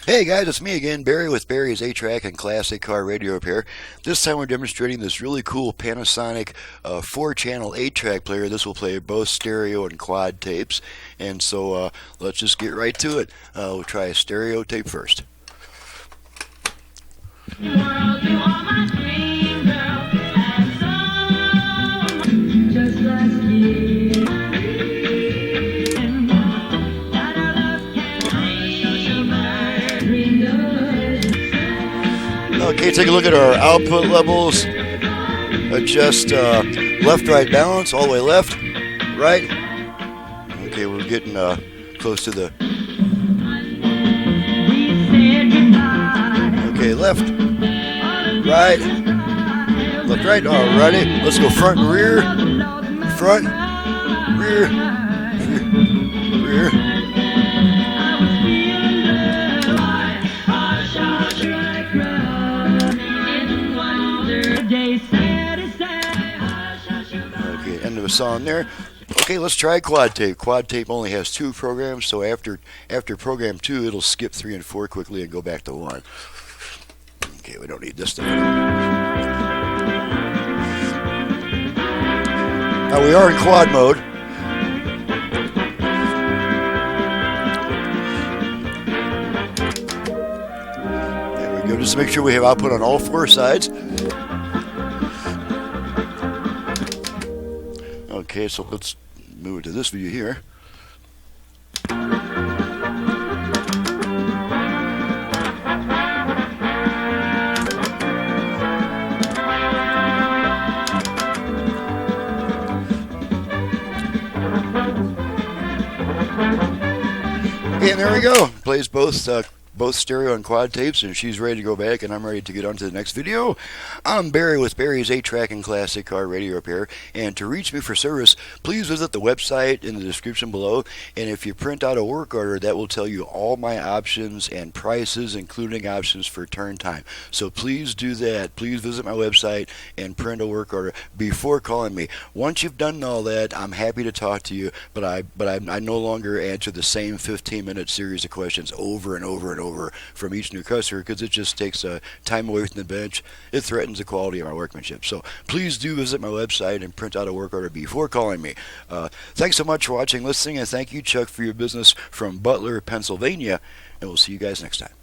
Hey guys, it's me again, Barry with Barry's 8-Track and Classic Car Radio Repair. This time we're demonstrating this really cool Panasonic 4-channel 8-track player. This will play both stereo and quad tapes. And so let's just get right to it. We'll try a stereo tape first. Okay, take a look at our output levels. Adjust left-right balance, all the way left, right. Okay, we're getting close to the... Okay, left, right, left, right. Alrighty, let's go front and rear, front, rear, rear. Okay, end of the song there. Okay, let's try quad tape. Quad tape only has 2 programs, so after program 2, it'll skip 3 and 4 quickly and go back to 1. Okay, we don't need this stuff. Now we are in quad mode. There we go, just to make sure we have output on all 4 sides. Okay, so let's move to this view here. Okay, and there we go. Plays both stereo and quad tapes, and she's ready to go back, and I'm ready to get on to the next video. I'm Barry with Barry's 8-Track and Classic Car Radio Repair, and to reach me for service, please visit the website in the description below, and if you print out a work order, that will tell you all my options and prices, including options for turn time. So please do that. Please visit my website and print a work order before calling me. Once you've done all that, I'm happy to talk to you, but I no longer answer the same 15-minute series of questions over and over and over from each new customer, because it just takes time away from the bench. It threatens the quality of my workmanship. So please do visit my website and print out a work order before calling me. Thanks so much for watching, listening, and thank you, Chuck, for your business from Butler, Pennsylvania, and we'll see you guys next time.